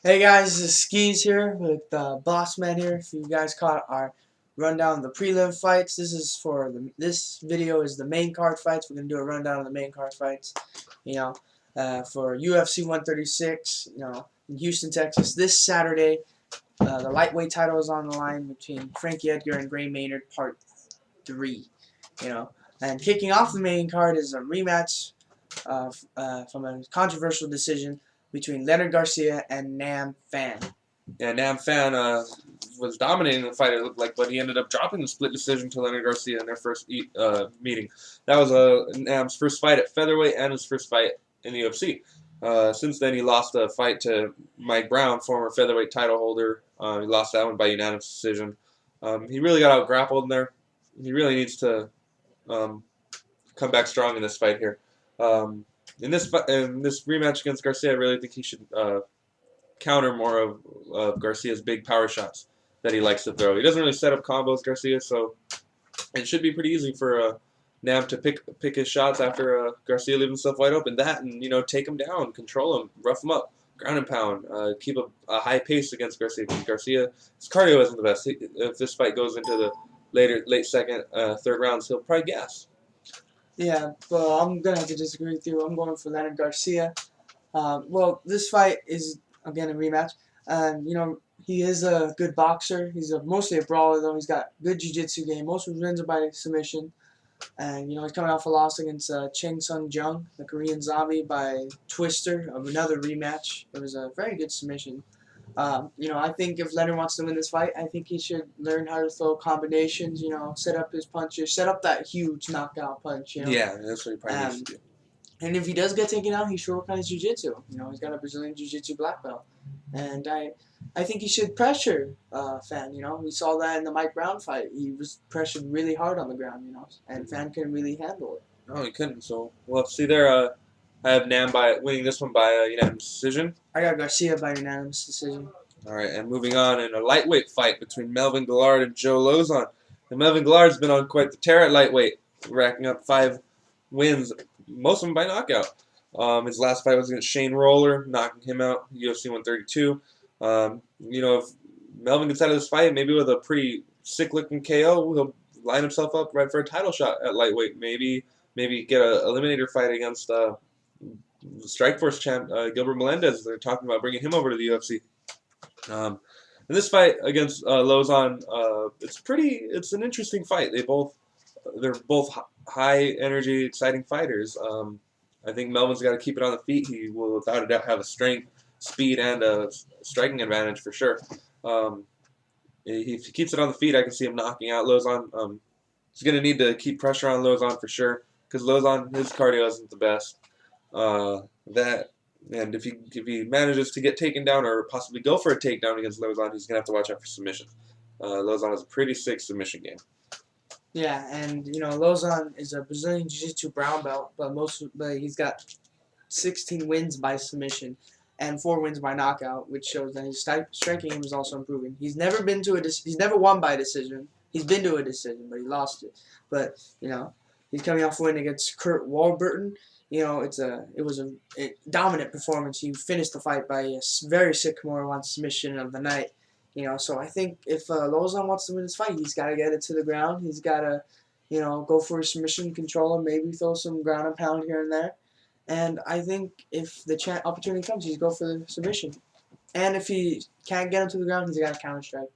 Hey guys, this is Skis here with Boss Man here. If you guys caught our rundown of the prelim fights, this video is the main card fights. We're gonna do a rundown of the main card fights. You know, for UFC 136, in Houston, Texas, this Saturday, the lightweight title is on the line between Frankie Edgar and Gray Maynard, Part 3. You know, and kicking off the main card is a rematch from a controversial decision between Leonard Garcia and Nam Fan. Yeah, Nam Fan was dominating the fight, it looked like, but he ended up dropping the split decision to Leonard Garcia in their first meeting. That was Nam's first fight at featherweight and his first fight in the UFC. Since then, he lost a fight to Mike Brown, former featherweight title holder. He lost that one by unanimous decision. He really got out grappled in there. He really needs to come back strong in this fight here. In this rematch against Garcia, I really think he should counter more of Garcia's big power shots that he likes to throw. He doesn't really set up combos, Garcia, so it should be pretty easy for Nam to pick his shots after Garcia leaves himself wide open. That and take him down, control him, rough him up, ground and pound, keep a high pace against Garcia. Because Garcia, his cardio isn't the best. If this fight goes into the late second, third rounds, he'll probably gas. Yeah, well, I'm gonna have to disagree with you. I'm going for Leonard Garcia. Well, this fight is again a rematch, and he is a good boxer. He's mostly a brawler though. He's got good jiu-jitsu game. Most of his wins are by submission, and he's coming off a loss against Cheng Sung Jung, the Korean Zombie, by Twister of another rematch. It was a very good submission. I think if Leonard wants to win this fight, I think he should learn how to throw combinations. Set up his punches, set up that huge knockout punch. Yeah, that's what he probably needs to do. And if he does get taken out, he should work on his jiu-jitsu. He's got a Brazilian jiu-jitsu black belt. And I think he should pressure Fan. We saw that in the Mike Brown fight. He was pressured really hard on the ground, and Fan couldn't really handle it. No, he couldn't. So we'll have to see there. I have Nam winning this one by unanimous decision. I got Garcia by unanimous decision. All right, and moving on in a lightweight fight between Melvin Guillard and Joe Lozon. And Melvin Guillard's been on quite the tear at lightweight, racking up 5 wins, most of them by knockout. His last fight was against Shane Roller, knocking him out, UFC 132. If Melvin gets out of this fight, maybe with a pretty sick-looking KO, he'll line himself up right for a title shot at lightweight. Maybe get an eliminator fight against Strikeforce champ Gilbert Melendez. They're talking about bringing him over to the UFC. In this fight against Lozon, it's an interesting fight. They're both high energy, exciting fighters. I think Melvin's got to keep it on the feet. He will without a doubt have a strength, speed, and a striking advantage for sure. If he keeps it on the feet, I can see him knocking out Lozon. He's going to need to keep pressure on Lozon for sure because Lozon, his cardio isn't the best. And if he manages to get taken down or possibly go for a takedown against Lozon, he's going to have to watch out for submissions. Lozon has a pretty sick submission game. Yeah, and Lozon is a Brazilian Jiu-Jitsu brown belt, but he's got 16 wins by submission and 4 wins by knockout, which shows that his striking game is also improving. He's never won by decision. He's been to a decision, but he lost it. But he's coming off a win against Kurt Warburton. It was a dominant performance. He finished the fight by a very sick Kimura One submission of the night. So I think if Lozon wants to win this fight, he's got to get it to the ground. He's got to, go for a submission, control him, maybe throw some ground and pound here and there. And I think if the opportunity comes, he's go for the submission. And if he can't get him to the ground, he's got a counter strike.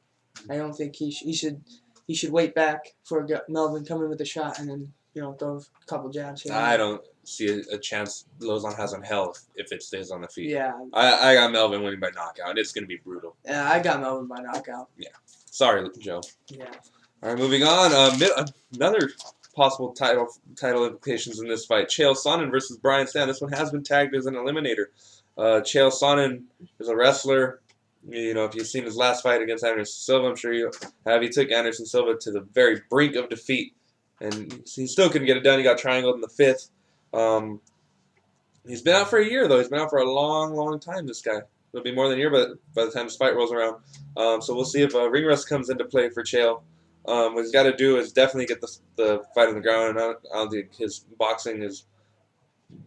I don't think he should wait back for Melvin coming with a shot and then throw a couple jabs here. I don't see a chance Lozon has on hell if it stays on the feet. Yeah. I got Melvin winning by knockout, and it's going to be brutal. Yeah, I got Melvin by knockout. Yeah. Sorry, Joe. Yeah. All right, moving on. Another possible title implications in this fight. Chael Sonnen versus Brian Stann. This one has been tagged as an eliminator. Chael Sonnen is a wrestler. If you've seen his last fight against Anderson Silva, I'm sure you have. He took Anderson Silva to the very brink of defeat, and he still couldn't get it done. He got triangled in the 5th. He's been out for a year, though. He's been out for a long, long time, this guy. It'll be more than a year by the time this fight rolls around. So we'll see if ring rust comes into play for Chael. What he's got to do is definitely get the fight on the ground. I don't think his boxing is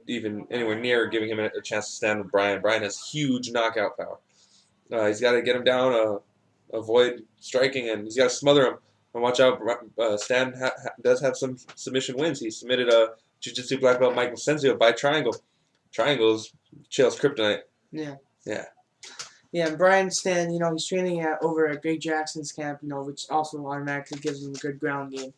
even anywhere near giving him a chance to stand with Brian. Brian has huge knockout power. He's got to get him down, avoid striking, and he's got to smother him. And watch out, Stan does have some submission wins. He submitted a Jiu-Jitsu black belt Mike Vicenzio by triangle. Triangles, Chael's kryptonite. Yeah. Yeah. Yeah, and Brian Stan, he's training over at Greg Jackson's camp, which also automatically gives him a good ground game.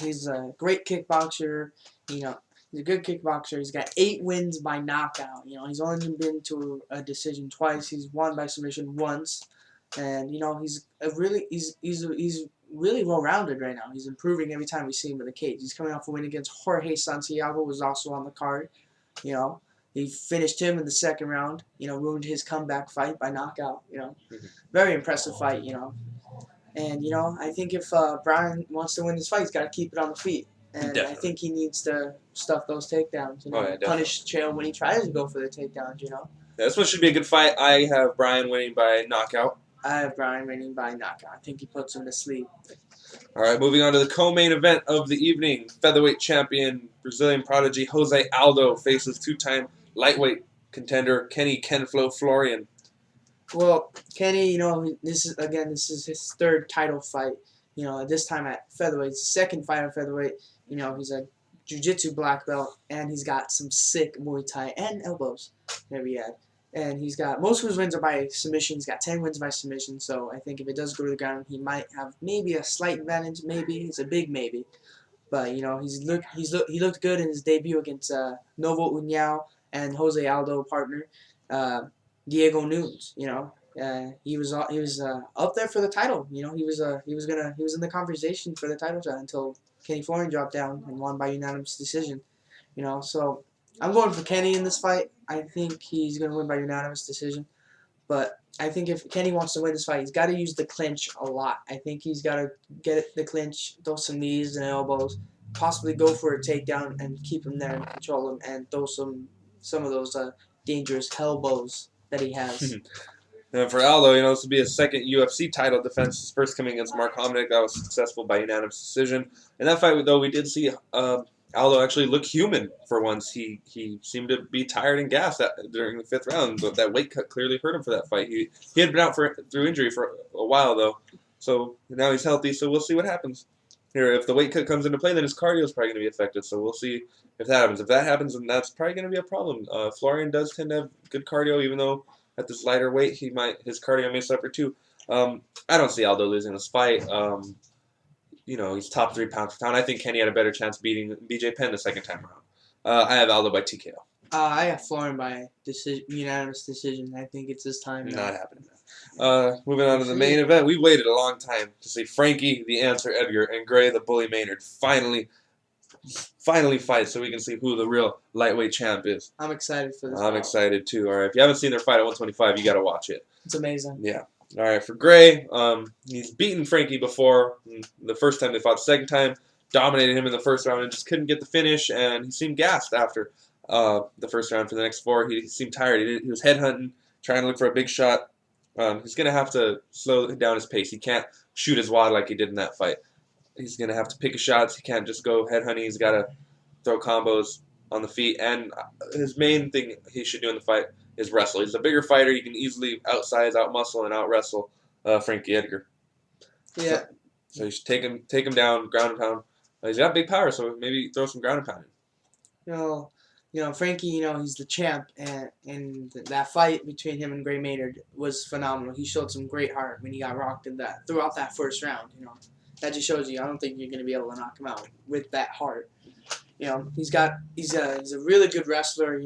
He's a great kickboxer. He's a good kickboxer. He's got 8 wins by knockout. He's only been to a decision twice. He's won by submission once, and he's really well rounded right now. He's improving every time we see him in the cage. He's coming off a win against Jorge Santiago, was also on the card. He finished him in the second round. Ruined his comeback fight by knockout. Very impressive fight. And I think if Brian wants to win this fight, he's got to keep it on the feet. And Definitely. I think he needs to stuff those takedowns. Punish Chael when he tries to go for the takedowns. Yeah, this one should be a good fight. I have Brian winning by knockout. I have Brian winning by knockout. I think he puts him to sleep. All right, moving on to the co-main event of the evening. Featherweight champion, Brazilian prodigy Jose Aldo faces 2-time lightweight contender Kenny Kenflo Florian. Well, Kenny, this is his 3rd title fight. This time at featherweight, his 2nd fight at featherweight. He's a jiu-jitsu black belt, and he's got some sick Muay Thai and elbows. There we add. And he's got most of his wins are by submission. He's got 10 wins by submission. So I think if it does go to the ground, he might have maybe a slight advantage. Maybe it's a big maybe. But he looked good in his debut against Novo União and Jose Aldo partner Diego Nunes. He was up there for the title. He was in the conversation for the title shot until Kenny Florian dropped down and won by unanimous decision. So I'm going for Kenny in this fight. I think he's going to win by unanimous decision. But I think if Kenny wants to win this fight, he's got to use the clinch a lot. I think he's got to get the clinch, throw some knees and elbows, possibly go for a takedown and keep him there and control him, and throw some of those dangerous elbows that he has. And for Aldo, this will be his 2nd UFC title defense. His first coming against Mark Hominick. That was successful by unanimous decision. In that fight, though, we did see Aldo actually look human for once. He seemed to be tired and gassed during the 5th round, but that weight cut clearly hurt him for that fight. He had been out through injury for a while, though. So now he's healthy, so we'll see what happens. Here, if the weight cut comes into play, then his cardio is probably going to be affected, so we'll see if that happens. If that happens, then that's probably going to be a problem. Florian does tend to have good cardio, even though at this lighter weight, his cardio may suffer too. I don't see Aldo losing this fight. He's top 3 pound for pound. I think Kenny had a better chance beating BJ Penn the 2nd time around. I have Aldo by TKO. I have Florian by unanimous decision. I think it's his time. Not happening. Moving on to the main event. We waited a long time to see Frankie, the Answer Edgar, and Gray, the Bully Maynard finally fight so we can see who the real lightweight champ is. I'm excited for this. I'm excited too. All right, if you haven't seen their fight at 125, you got to watch it. It's amazing. Yeah. All right, for Gray, he's beaten Frankie before. The first time they fought, the 2nd time, dominated him in the 1st round and just couldn't get the finish, and he seemed gassed after the 1st round. For the next 4, he seemed tired. He was headhunting, trying to look for a big shot. He's going to have to slow down his pace. He can't shoot as wide like he did in that fight. He's going to have to pick his shots. He can't just go headhunting. He's got to throw combos on the feet. And his main thing he should do in the fight is wrestle. He's a bigger fighter. He can easily outsize, outmuscle, and outwrestle Frankie Edgar. Yeah. So you should take him down, ground and pound. He's got big power, so maybe throw some ground and pound in. Frankie, he's the champ, and that fight between him and Gray Maynard was phenomenal. He showed some great heart when he got rocked throughout that 1st round. That just shows you I don't think you're going to be able to knock him out with that heart. He's a really good wrestler,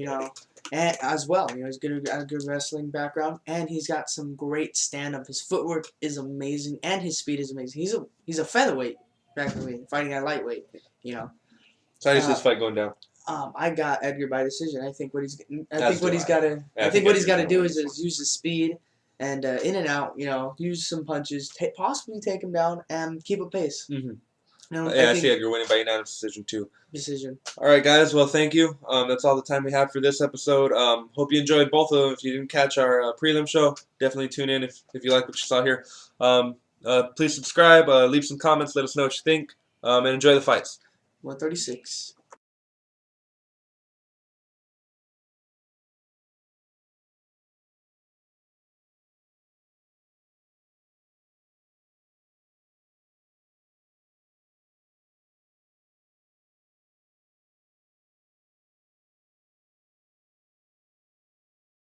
and as well, he's got a good wrestling background, and he's got some great stand-up. His footwork is amazing, and his speed is amazing. He's a featherweight, practically, fighting at lightweight, So how do you see this fight going down? I got Edgar by decision. I think what he's got to do is use his speed and in and out. Use some punches, possibly take him down, and keep a pace. I see Edgar winning by unanimous decision too. Decision. All right, guys. Well, thank you. That's all the time we have for this episode. Hope you enjoyed both of them. If you didn't catch our prelim show, definitely tune in if you like what you saw here. Please subscribe. Leave some comments. Let us know what you think. And enjoy the fights. 136.